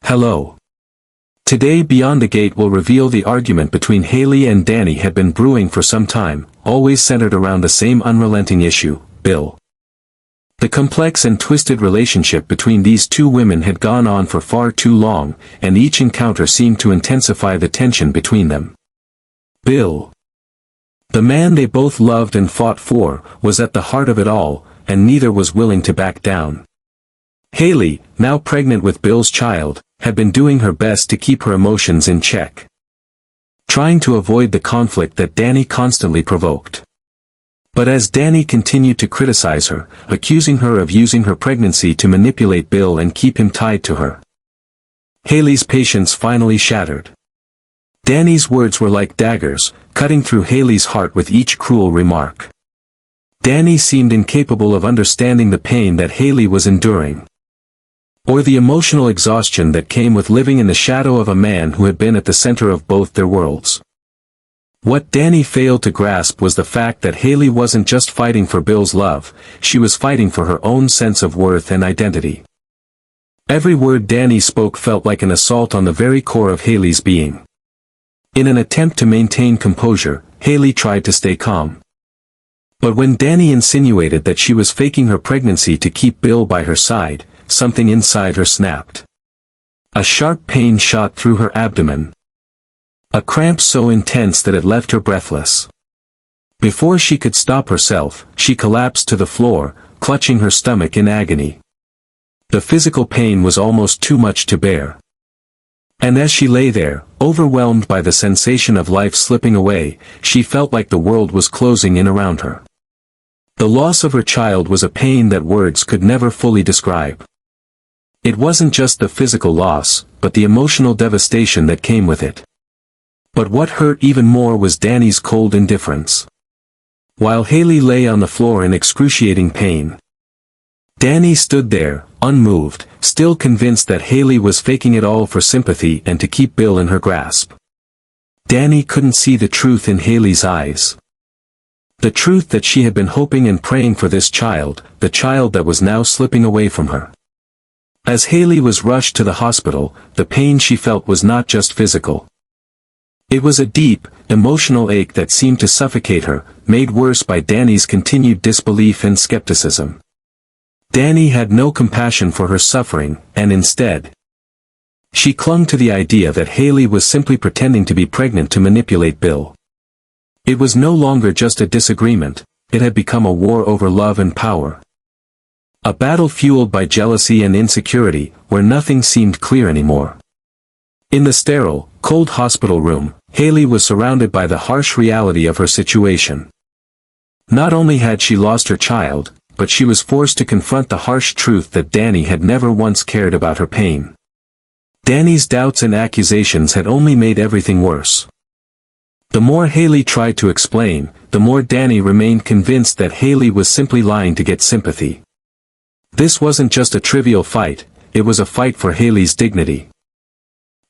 Hello. Today Beyond the Gate will reveal the argument between Hayley and Dani had been brewing for some time, always centered around the same unrelenting issue, Bill. The complex and twisted relationship between these two women had gone on for far too long, and each encounter seemed to intensify the tension between them. Bill, the man they both loved and fought for, was at the heart of it all, and neither was willing to back down. Hayley, now pregnant with Bill's child, had been doing her best to keep her emotions in check, trying to avoid the conflict that Dani constantly provoked. But as Dani continued to criticize her, accusing her of using her pregnancy to manipulate Bill and keep him tied to her, Hayley's patience finally shattered. Dani's words were like daggers, cutting through Hayley's heart with each cruel remark. Dani seemed incapable of understanding the pain that Hayley was enduring, or the emotional exhaustion that came with living in the shadow of a man who had been at the center of both their worlds. What Dani failed to grasp was the fact that Hayley wasn't just fighting for Bill's love, she was fighting for her own sense of worth and identity. Every word Dani spoke felt like an assault on the very core of Hayley's being. In an attempt to maintain composure, Hayley tried to stay calm. But when Dani insinuated that she was faking her pregnancy to keep Bill by her side, something inside her snapped. A sharp pain shot through her abdomen. A cramp so intense that it left her breathless. Before she could stop herself, she collapsed to the floor, clutching her stomach in agony. The physical pain was almost too much to bear. And as she lay there, overwhelmed by the sensation of life slipping away, she felt like the world was closing in around her. The loss of her child was a pain that words could never fully describe. It wasn't just the physical loss, but the emotional devastation that came with it. But what hurt even more was Dani's cold indifference. While Hayley lay on the floor in excruciating pain, Dani stood there, unmoved, still convinced that Hayley was faking it all for sympathy and to keep Bill in her grasp. Dani couldn't see the truth in Hayley's eyes. The truth that she had been hoping and praying for this child, the child that was now slipping away from her. As Hayley was rushed to the hospital, the pain she felt was not just physical. It was a deep, emotional ache that seemed to suffocate her, made worse by Dani's continued disbelief and skepticism. Dani had no compassion for her suffering, and instead, she clung to the idea that Hayley was simply pretending to be pregnant to manipulate Bill. It was no longer just a disagreement, it had become a war over love and power. A battle fueled by jealousy and insecurity, where nothing seemed clear anymore. In the sterile, cold hospital room, Hayley was surrounded by the harsh reality of her situation. Not only had she lost her child, but she was forced to confront the harsh truth that Dani had never once cared about her pain. Dani's doubts and accusations had only made everything worse. The more Hayley tried to explain, the more Dani remained convinced that Hayley was simply lying to get sympathy. This wasn't just a trivial fight, it was a fight for Hayley's dignity.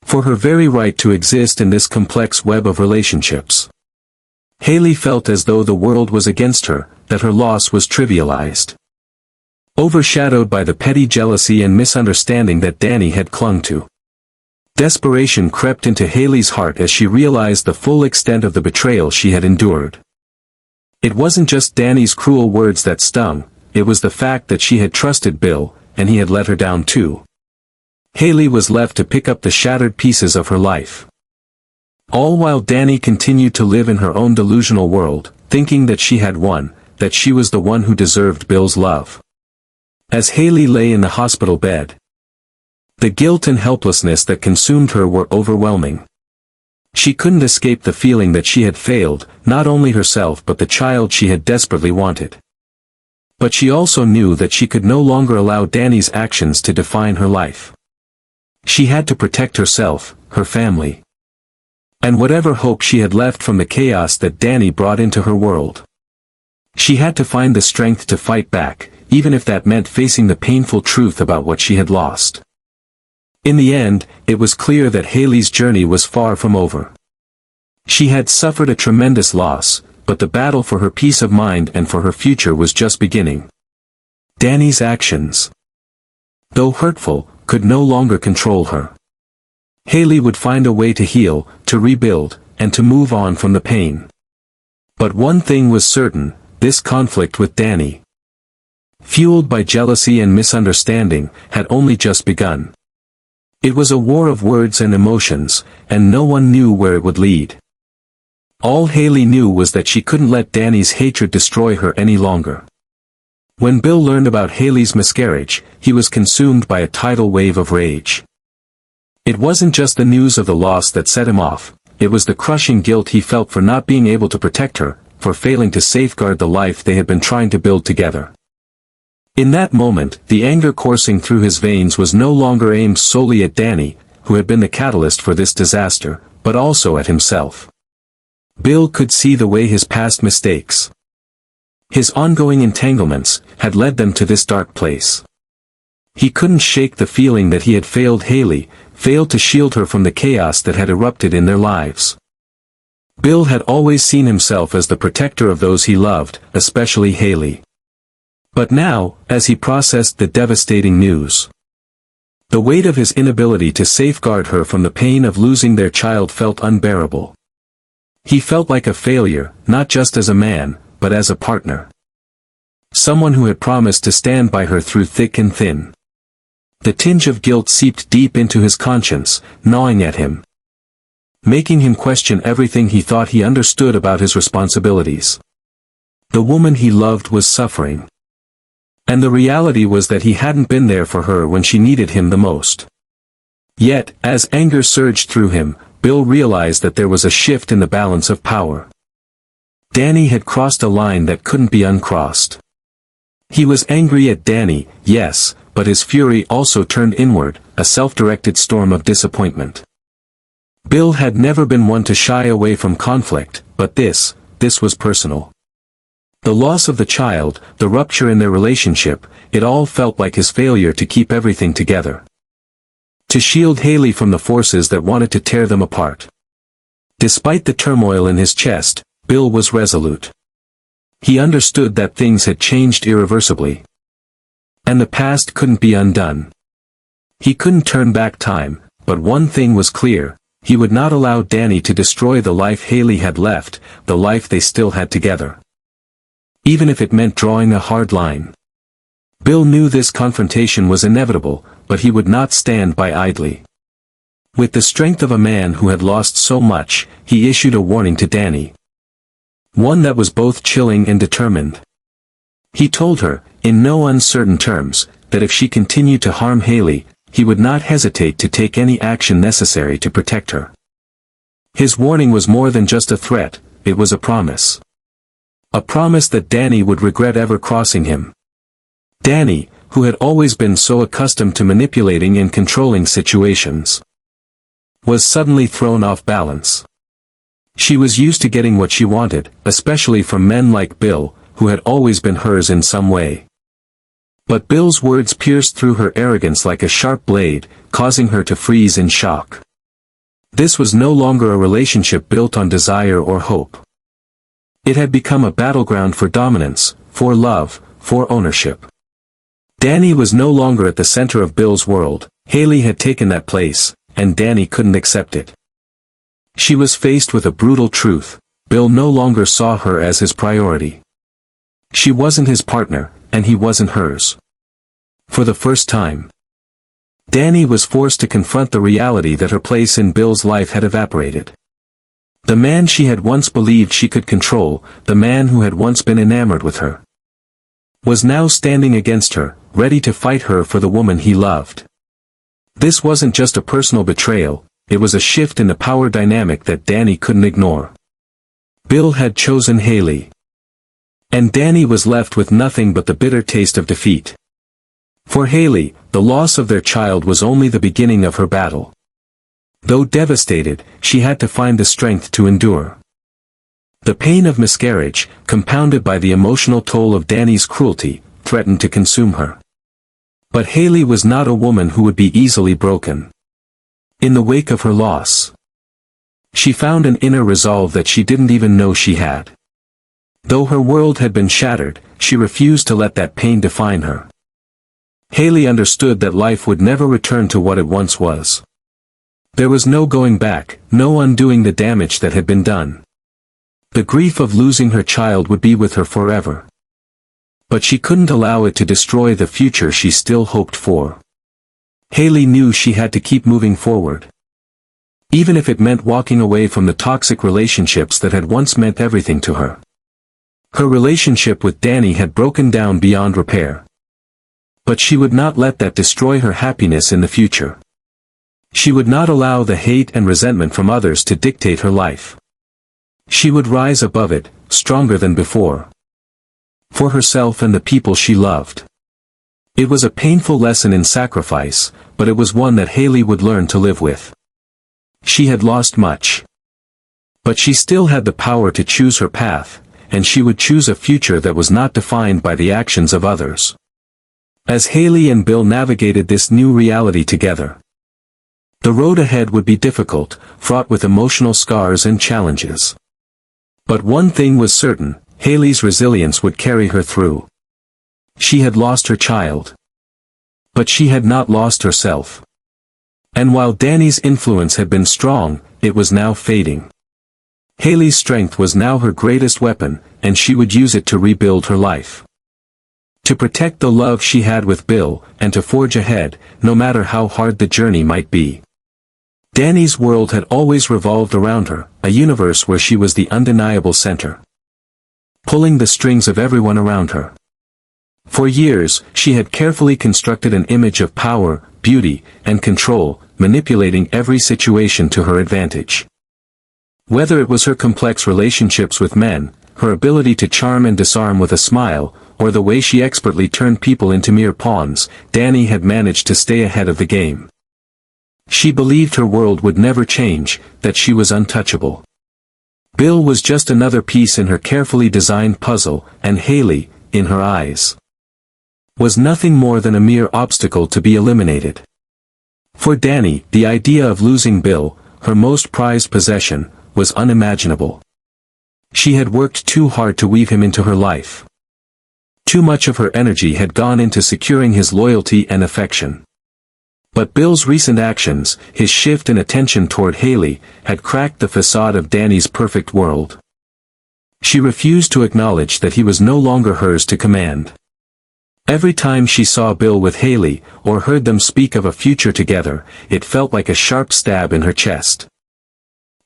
For her very right to exist in this complex web of relationships. Hayley felt as though the world was against her, that her loss was trivialized. Overshadowed by the petty jealousy and misunderstanding that Dani had clung to. Desperation crept into Hayley's heart as she realized the full extent of the betrayal she had endured. It wasn't just Dani's cruel words that stung, it was the fact that she had trusted Bill, and he had let her down too. Hayley was left to pick up the shattered pieces of her life. All while Dani continued to live in her own delusional world, thinking that she had won, that she was the one who deserved Bill's love. As Hayley lay in the hospital bed, the guilt and helplessness that consumed her were overwhelming. She couldn't escape the feeling that she had failed, not only herself but the child she had desperately wanted. But she also knew that she could no longer allow Dani's actions to define her life. She had to protect herself, her family, and whatever hope she had left from the chaos that Dani brought into her world. She had to find the strength to fight back, even if that meant facing the painful truth about what she had lost. In the end, it was clear that Hayley's journey was far from over. She had suffered a tremendous loss, but the battle for her peace of mind and for her future was just beginning. Dani's actions, though hurtful, could no longer control her. Hayley would find a way to heal, to rebuild, and to move on from the pain. But one thing was certain, this conflict with Dani, fueled by jealousy and misunderstanding, had only just begun. It was a war of words and emotions, and no one knew where it would lead. All Hayley knew was that she couldn't let Dani's hatred destroy her any longer. When Bill learned about Hayley's miscarriage, he was consumed by a tidal wave of rage. It wasn't just the news of the loss that set him off, it was the crushing guilt he felt for not being able to protect her, for failing to safeguard the life they had been trying to build together. In that moment, the anger coursing through his veins was no longer aimed solely at Dani, who had been the catalyst for this disaster, but also at himself. Bill could see the way his past mistakes, his ongoing entanglements, had led them to this dark place. He couldn't shake the feeling that he had failed Hayley, failed to shield her from the chaos that had erupted in their lives. Bill had always seen himself as the protector of those he loved, especially Hayley. But now, as he processed the devastating news, the weight of his inability to safeguard her from the pain of losing their child felt unbearable. He felt like a failure, not just as a man, but as a partner. Someone who had promised to stand by her through thick and thin. The tinge of guilt seeped deep into his conscience, gnawing at him, making him question everything he thought he understood about his responsibilities. The woman he loved was suffering. And the reality was that he hadn't been there for her when she needed him the most. Yet, as anger surged through him, Bill realized that there was a shift in the balance of power. Dani had crossed a line that couldn't be uncrossed. He was angry at Dani, yes, but his fury also turned inward, a self-directed storm of disappointment. Bill had never been one to shy away from conflict, but this was personal. The loss of the child, the rupture in their relationship, it all felt like his failure to keep everything together. To shield Hayley from the forces that wanted to tear them apart. Despite the turmoil in his chest, Bill was resolute. He understood that things had changed irreversibly. And the past couldn't be undone. He couldn't turn back time, but one thing was clear, he would not allow Dani to destroy the life Hayley had left, the life they still had together. Even if it meant drawing a hard line. Bill knew this confrontation was inevitable, but he would not stand by idly. With the strength of a man who had lost so much, he issued a warning to Dani. One that was both chilling and determined. He told her, in no uncertain terms, that if she continued to harm Hayley, he would not hesitate to take any action necessary to protect her. His warning was more than just a threat, it was a promise. A promise that Dani would regret ever crossing him. Dani, who had always been so accustomed to manipulating and controlling situations, was suddenly thrown off balance. She was used to getting what she wanted, especially from men like Bill, who had always been hers in some way. But Bill's words pierced through her arrogance like a sharp blade, causing her to freeze in shock. This was no longer a relationship built on desire or hope. It had become a battleground for dominance, for love, for ownership. Dani was no longer at the center of Bill's world, Hayley had taken that place, and Dani couldn't accept it. She was faced with a brutal truth, Bill no longer saw her as his priority. She wasn't his partner, and he wasn't hers. For the first time, Dani was forced to confront the reality that her place in Bill's life had evaporated. The man she had once believed she could control, the man who had once been enamored with her, was now standing against her, ready to fight her for the woman he loved. This wasn't just a personal betrayal, it was a shift in the power dynamic that Dani couldn't ignore. Bill had chosen Hayley. And Dani was left with nothing but the bitter taste of defeat. For Hayley, the loss of their child was only the beginning of her battle. Though devastated, she had to find the strength to endure. The pain of miscarriage, compounded by the emotional toll of Dani's cruelty, threatened to consume her. But Hayley was not a woman who would be easily broken. In the wake of her loss, she found an inner resolve that she didn't even know she had. Though her world had been shattered, she refused to let that pain define her. Hayley understood that life would never return to what it once was. There was no going back, no undoing the damage that had been done. The grief of losing her child would be with her forever. But she couldn't allow it to destroy the future she still hoped for. Hayley knew she had to keep moving forward. Even if it meant walking away from the toxic relationships that had once meant everything to her. Her relationship with Dani had broken down beyond repair. But she would not let that destroy her happiness in the future. She would not allow the hate and resentment from others to dictate her life. She would rise above it, stronger than before. For herself and the people she loved. It was a painful lesson in sacrifice, but it was one that Hayley would learn to live with. She had lost much. But she still had the power to choose her path, and she would choose a future that was not defined by the actions of others. As Hayley and Bill navigated this new reality together, the road ahead would be difficult, fraught with emotional scars and challenges. But one thing was certain, Hayley's resilience would carry her through. She had lost her child. But she had not lost herself. And while Dani's influence had been strong, it was now fading. Hayley's strength was now her greatest weapon, and she would use it to rebuild her life. To protect the love she had with Bill, and to forge ahead, no matter how hard the journey might be. Dani's world had always revolved around her, a universe where she was the undeniable center. Pulling the strings of everyone around her. For years, she had carefully constructed an image of power, beauty, and control, manipulating every situation to her advantage. Whether it was her complex relationships with men, her ability to charm and disarm with a smile, or the way she expertly turned people into mere pawns, Dani had managed to stay ahead of the game. She believed her world would never change, that she was untouchable. Bill was just another piece in her carefully designed puzzle, and Hayley, in her eyes, was nothing more than a mere obstacle to be eliminated. For Dani, the idea of losing Bill, her most prized possession, was unimaginable. She had worked too hard to weave him into her life. Too much of her energy had gone into securing his loyalty and affection. But Bill's recent actions, his shift in attention toward Hayley, had cracked the facade of Dani's perfect world. She refused to acknowledge that he was no longer hers to command. Every time she saw Bill with Hayley, or heard them speak of a future together, it felt like a sharp stab in her chest.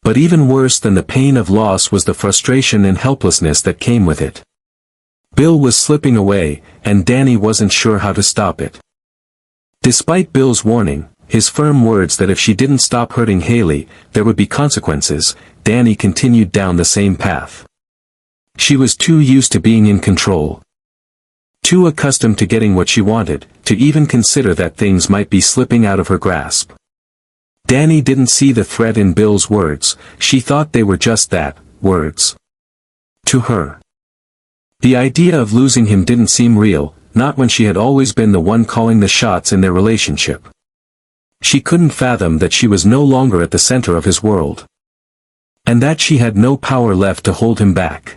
But even worse than the pain of loss was the frustration and helplessness that came with it. Bill was slipping away, and Dani wasn't sure how to stop it. Despite Bill's warning, his firm words that if she didn't stop hurting Hayley, there would be consequences, Dani continued down the same path. She was too used to being in control. Too accustomed to getting what she wanted, to even consider that things might be slipping out of her grasp. Dani didn't see the threat in Bill's words, she thought they were just that, words. To her, the idea of losing him didn't seem real, not when she had always been the one calling the shots in their relationship. She couldn't fathom that she was no longer at the center of his world. And that she had no power left to hold him back.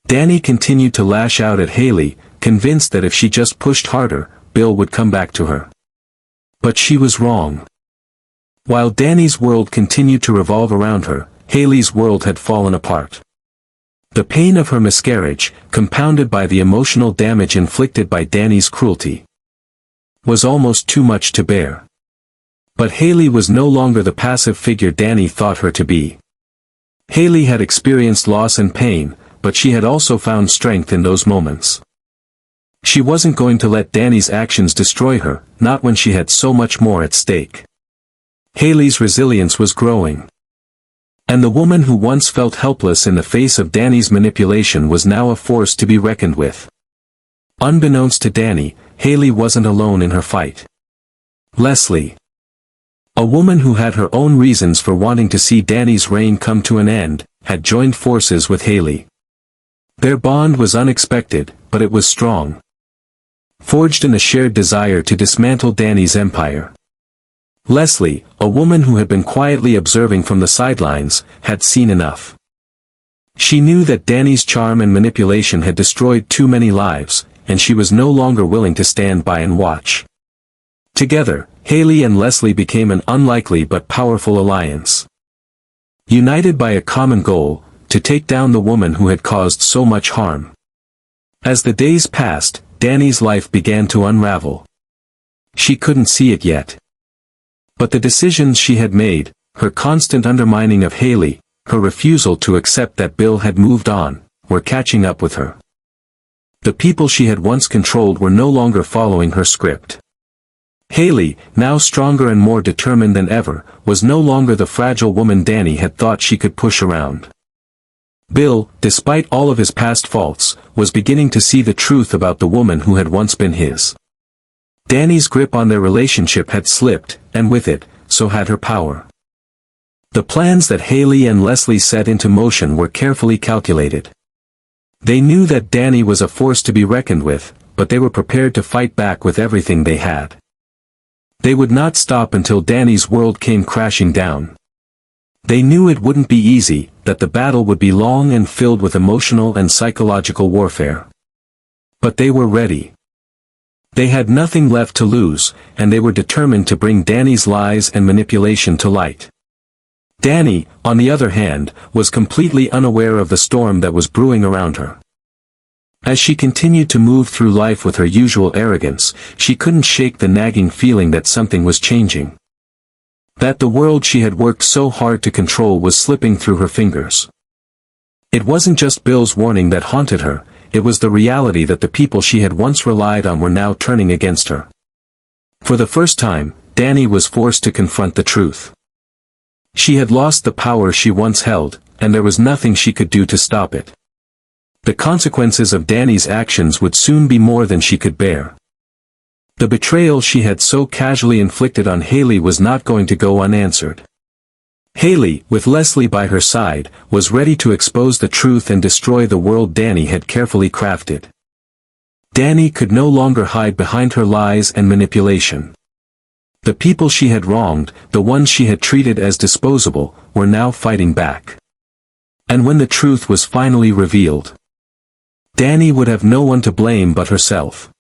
Dani continued to lash out at Hayley, convinced that if she just pushed harder, Bill would come back to her. But she was wrong. While Dani's world continued to revolve around her, Hayley's world had fallen apart. The pain of her miscarriage, compounded by the emotional damage inflicted by Dani's cruelty, was almost too much to bear. But Hayley was no longer the passive figure Dani thought her to be. Hayley had experienced loss and pain, but she had also found strength in those moments. She wasn't going to let Dani's actions destroy her, not when she had so much more at stake. Hayley's resilience was growing. And the woman who once felt helpless in the face of Dani's manipulation was now a force to be reckoned with. Unbeknownst to Dani, Hayley wasn't alone in her fight. Leslie, a woman who had her own reasons for wanting to see Dani's reign come to an end, had joined forces with Hayley. Their bond was unexpected, but it was strong. Forged in a shared desire to dismantle Dani's empire. Leslie, a woman who had been quietly observing from the sidelines, had seen enough. She knew that Dani's charm and manipulation had destroyed too many lives, and she was no longer willing to stand by and watch. Together, Hayley and Leslie became an unlikely but powerful alliance. United by a common goal, to take down the woman who had caused so much harm. As the days passed, Dani's life began to unravel. She couldn't see it yet. But the decisions she had made, her constant undermining of Hayley, her refusal to accept that Bill had moved on, were catching up with her. The people she had once controlled were no longer following her script. Hayley, now stronger and more determined than ever, was no longer the fragile woman Dani had thought she could push around. Bill, despite all of his past faults, was beginning to see the truth about the woman who had once been his. Dani's grip on their relationship had slipped, and with it, so had her power. The plans that Hayley and Leslie set into motion were carefully calculated. They knew that Dani was a force to be reckoned with, but they were prepared to fight back with everything they had. They would not stop until Dani's world came crashing down. They knew it wouldn't be easy, that the battle would be long and filled with emotional and psychological warfare. But they were ready. They had nothing left to lose, and they were determined to bring Dani's lies and manipulation to light. Dani, on the other hand, was completely unaware of the storm that was brewing around her. As she continued to move through life with her usual arrogance, she couldn't shake the nagging feeling that something was changing. That the world she had worked so hard to control was slipping through her fingers. It wasn't just Bill's warning that haunted her, it was the reality that the people she had once relied on were now turning against her. For the first time, Dani was forced to confront the truth. She had lost the power she once held, and there was nothing she could do to stop it. The consequences of Dani's actions would soon be more than she could bear. The betrayal she had so casually inflicted on Hayley was not going to go unanswered. Hayley, with Leslie by her side, was ready to expose the truth and destroy the world Dani had carefully crafted. Dani could no longer hide behind her lies and manipulation. The people she had wronged, the ones she had treated as disposable, were now fighting back. And when the truth was finally revealed, Dani would have no one to blame but herself.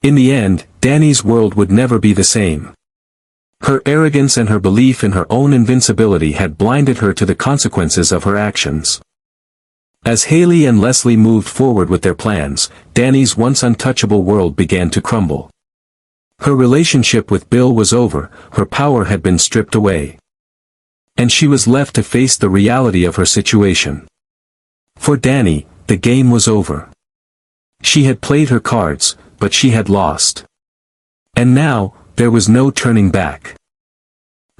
In the end, Dani's world would never be the same. Her arrogance and her belief in her own invincibility had blinded her to the consequences of her actions. As Hayley and Leslie moved forward with their plans, Dani's once untouchable world began to crumble. Her relationship with Bill was over, her power had been stripped away. And she was left to face the reality of her situation. For Dani, the game was over. She had played her cards, but she had lost. And now, there was no turning back.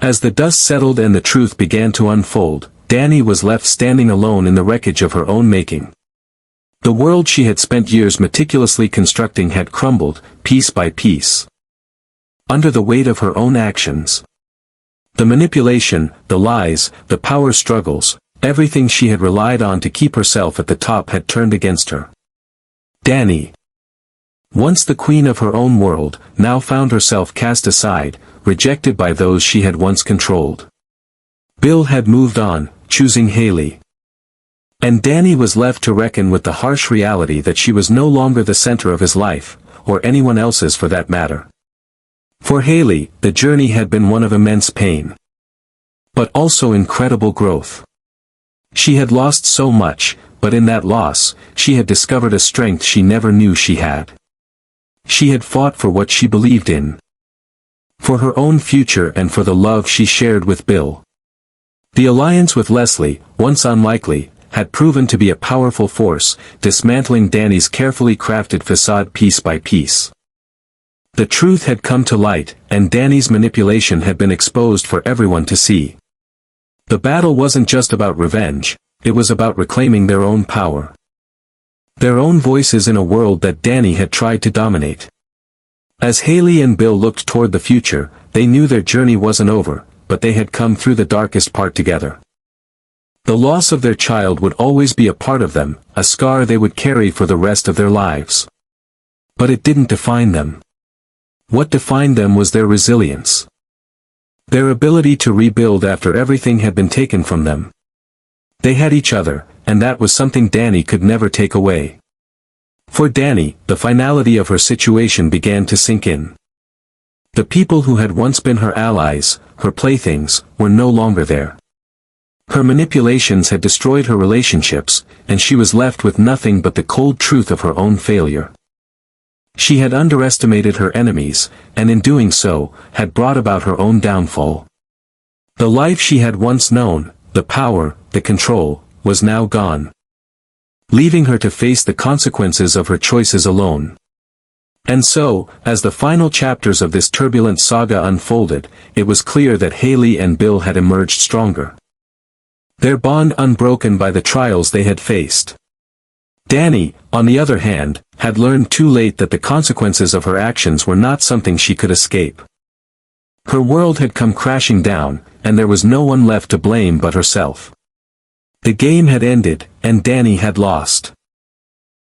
As the dust settled and the truth began to unfold, Dani was left standing alone in the wreckage of her own making. The world she had spent years meticulously constructing had crumbled, piece by piece, under the weight of her own actions. The manipulation, the lies, the power struggles, everything she had relied on to keep herself at the top had turned against her. Dani, once the queen of her own world, now found herself cast aside, rejected by those she had once controlled. Bill had moved on, choosing Hayley. And Dani was left to reckon with the harsh reality that she was no longer the center of his life, or anyone else's for that matter. For Hayley, the journey had been one of immense pain, but also incredible growth. She had lost so much, but in that loss, she had discovered a strength she never knew she had. She had fought for what she believed in, for her own future and for the love she shared with Bill. The alliance with Leslie, once unlikely, had proven to be a powerful force, dismantling Dani's carefully crafted facade piece by piece. The truth had come to light, and Dani's manipulation had been exposed for everyone to see. The battle wasn't just about revenge, it was about reclaiming their own power. Their own voices in a world that Dani had tried to dominate. As Hayley and Bill looked toward the future, they knew their journey wasn't over, but they had come through the darkest part together. The loss of their child would always be a part of them, a scar they would carry for the rest of their lives. But it didn't define them. What defined them was their resilience. Their ability to rebuild after everything had been taken from them. They had each other, and that was something Dani could never take away. For Dani, the finality of her situation began to sink in. The people who had once been her allies, her playthings, were no longer there. Her manipulations had destroyed her relationships, and she was left with nothing but the cold truth of her own failure. She had underestimated her enemies, and in doing so, had brought about her own downfall. The life she had once known, the power, the control, was now gone, leaving her to face the consequences of her choices alone. And so, as the final chapters of this turbulent saga unfolded, it was clear that Hayley and Bill had emerged stronger. Their bond unbroken by the trials they had faced. Dani, on the other hand, had learned too late that the consequences of her actions were not something she could escape. Her world had come crashing down, and there was no one left to blame but herself. The game had ended, and Dani had lost.